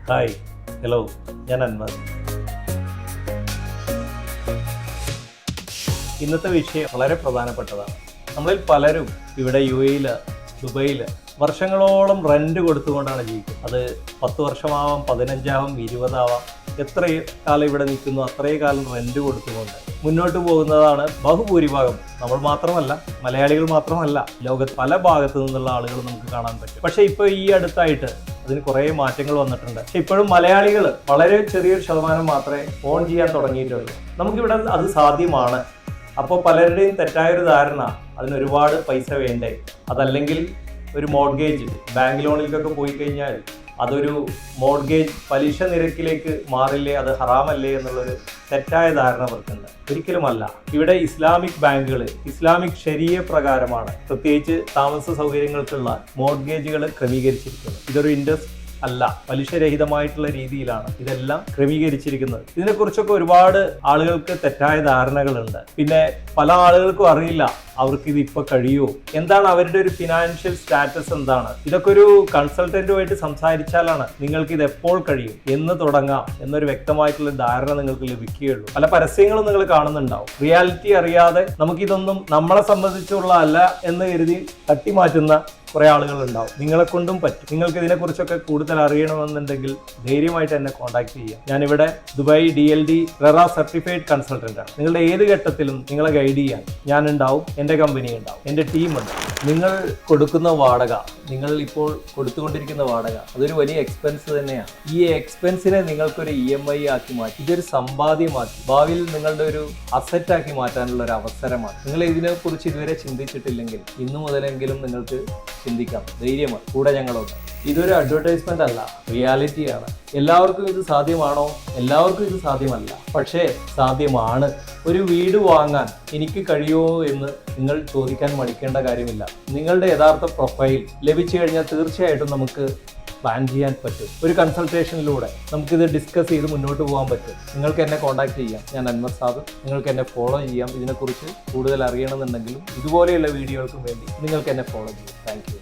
Hi, hello, ഞാൻ അൻവർ. ഇന്നത്തെ വിഷയം വളരെ പ്രധാനപ്പെട്ടതാണ്. നമ്മളിൽ പലരും ഇവിടെ UAE-യിൽ, ദുബൈയിൽ വർഷങ്ങളോളം റെൻറ്റ് കൊടുത്തുകൊണ്ടാണ് ജീവിക്കുന്നത്. അത് 10 വർഷമാവാം, 15 ആവാം, 20 ആവാം. എത്ര കാലം ഇവിടെ നിൽക്കുന്നു അത്രയും കാലം റെൻറ്റ് കൊടുത്തുകൊണ്ട് മുന്നോട്ട് പോകുന്നതാണ് ബഹുഭൂരിഭാഗം. നമ്മൾ മാത്രമല്ല, മലയാളികൾ മാത്രമല്ല, ലോകത്ത് പല ഭാഗത്തു നിന്നുള്ള ആളുകൾ നമുക്ക് കാണാൻ പറ്റും. പക്ഷേ ഇപ്പോൾ ഈ അടുത്തായിട്ട് അതിന് കുറേ മാറ്റങ്ങൾ വന്നിട്ടുണ്ട്. പക്ഷെ ഇപ്പോഴും മലയാളികൾ വളരെ ചെറിയൊരു ശതമാനം മാത്രമേ ഓൺ ചെയ്യാൻ തുടങ്ങിയിട്ടുള്ളൂ. നമുക്കിവിടെ അത് സാധ്യമാണ്. അപ്പോൾ പലരുടെയും തെറ്റായൊരു ധാരണ അതിനൊരുപാട് പൈസ വേണ്ടേ, അതല്ലെങ്കിൽ ഒരു മോർഗേജ് ബാങ്ക് ലോണിലേക്കൊക്കെ പോയി കഴിഞ്ഞാൽ അതൊരു മോർഗേജ് പലിശ നിരക്കിലേക്ക് മാറില്ലേ, അത് ഹറാമല്ലേ എന്നുള്ളൊരു തെറ്റായ ധാരണ അവർക്കുണ്ട്. ഒരിക്കലുമല്ല. ഇവിടെ ഇസ്ലാമിക് ബാങ്കുകൾ ഇസ്ലാമിക് ശരീഅ പ്രകാരമാണ് പ്രത്യേകിച്ച് താമസ സൗകര്യങ്ങൾക്കുള്ള മോർഗേജുകൾ ക്രമീകരിച്ചിരിക്കുന്നത്. ഇതൊരു ഇൻട്രസ്റ്റ് അല്ല, പലിശരഹിതമായിട്ടുള്ള രീതിയിലാണ് ഇതെല്ലാം ക്രമീകരിച്ചിരിക്കുന്നത്. ഇതിനെക്കുറിച്ചൊക്കെ ഒരുപാട് ആളുകൾക്ക് തെറ്റായ ധാരണകളുണ്ട്. പിന്നെ പല ആളുകൾക്കും അറിയില്ല അവർക്ക് ഇത് ഇപ്പോൾ കഴിയുമോ, എന്താണ് അവരുടെ ഒരു ഫിനാൻഷ്യൽ സ്റ്റാറ്റസ്, എന്താണ്. ഇതൊക്കെ ഒരു കൺസൾട്ടന്റുമായിട്ട് സംസാരിച്ചാലാണ് നിങ്ങൾക്ക് ഇത് എപ്പോൾ കഴിയും, എന്ന് തുടങ്ങാം എന്നൊരു വ്യക്തമായിട്ടുള്ള ധാരണ നിങ്ങൾക്ക് ലഭിക്കുകയുള്ളൂ. പല പരസ്യങ്ങളും നിങ്ങൾ കാണുന്നുണ്ടാവും. റിയാലിറ്റി അറിയാതെ നമുക്കിതൊന്നും നമ്മളെ സംബന്ധിച്ചുള്ള അല്ല എന്ന് കരുതി തട്ടിമാറ്റുന്ന കുറേ ആളുകളുണ്ടാവും. നിങ്ങളെ കൊണ്ടും പറ്റും. നിങ്ങൾക്ക് ഇതിനെക്കുറിച്ചൊക്കെ കൂടുതൽ അറിയണമെന്നുണ്ടെങ്കിൽ ധൈര്യമായിട്ട് എന്നെ കോൺടാക്ട് ചെയ്യാം. ഞാനിവിടെ Dubai DLD RERA certified consultant ആണ്. നിങ്ങളുടെ ഏത് ഘട്ടത്തിലും നിങ്ങളെ ഗൈഡ് ചെയ്യാൻ ഞാനുണ്ടാവും, എൻ്റെ കമ്പനി ഉണ്ടാവും, എൻ്റെ ടീമുണ്ട്. നിങ്ങൾ കൊടുക്കുന്ന വാടക, നിങ്ങൾ ഇപ്പോൾ കൊടുത്തുകൊണ്ടിരിക്കുന്ന വാടക, അതൊരു വലിയ എക്സ്പെൻസ് തന്നെയാണ്. ഈ എക്സ്പെൻസിനെ നിങ്ങൾക്കൊരു EMI ആക്കി മാറ്റി, ഇതൊരു സമ്പാദ്യമാക്കി ഭാവിയിൽ നിങ്ങളുടെ ഒരു അസറ്റാക്കി മാറ്റാനുള്ള ഒരു അവസരമാണ്. നിങ്ങൾ ഇതിനെക്കുറിച്ച് ഇതുവരെ ചിന്തിച്ചിട്ടില്ലെങ്കിൽ ഇന്നു മുതലെങ്കിലും നിങ്ങൾക്ക് ചിന്തിക്കാം. ധൈര്യമാണ്, കൂടെ ഞങ്ങളുണ്ട്. ഇതൊരു അഡ്വർടൈസ്മെന്റ് അല്ല, റിയാലിറ്റിയാണ്. എല്ലാവർക്കും ഇത് സാധ്യമാണോ? എല്ലാവർക്കും ഇത് സാധ്യമല്ല, പക്ഷേ സാധ്യമാണ്. ഒരു വീട് വാങ്ങാൻ എനിക്ക് കഴിയുമോ എന്ന് നിങ്ങൾ ചോദിക്കാൻ മടിക്കേണ്ട കാര്യമില്ല. നിങ്ങളുടെ യഥാർത്ഥ പ്രൊഫൈൽ ലഭിച്ചു കഴിഞ്ഞാൽ തീർച്ചയായിട്ടും നമുക്ക് പ്ലാൻ ചെയ്യാൻ പറ്റും. ഒരു കൺസൾട്ടേഷനിലൂടെ നമുക്കിത് ഡിസ്കസ് ചെയ്ത് മുന്നോട്ട് പോകാൻ പറ്റും. നിങ്ങൾക്ക് എന്നെ കോൺടാക്ട് ചെയ്യാം. ഞാൻ അൻവർ സാബ്. നിങ്ങൾക്ക് എന്നെ ഫോളോ ചെയ്യാം. ഇതിനെക്കുറിച്ച് കൂടുതൽ അറിയണമെന്നുണ്ടെങ്കിലും ഇതുപോലെയുള്ള വീഡിയോകൾക്കും വേണ്ടി നിങ്ങൾക്ക് എന്നെ ഫോളോ ചെയ്യാം. Thank you.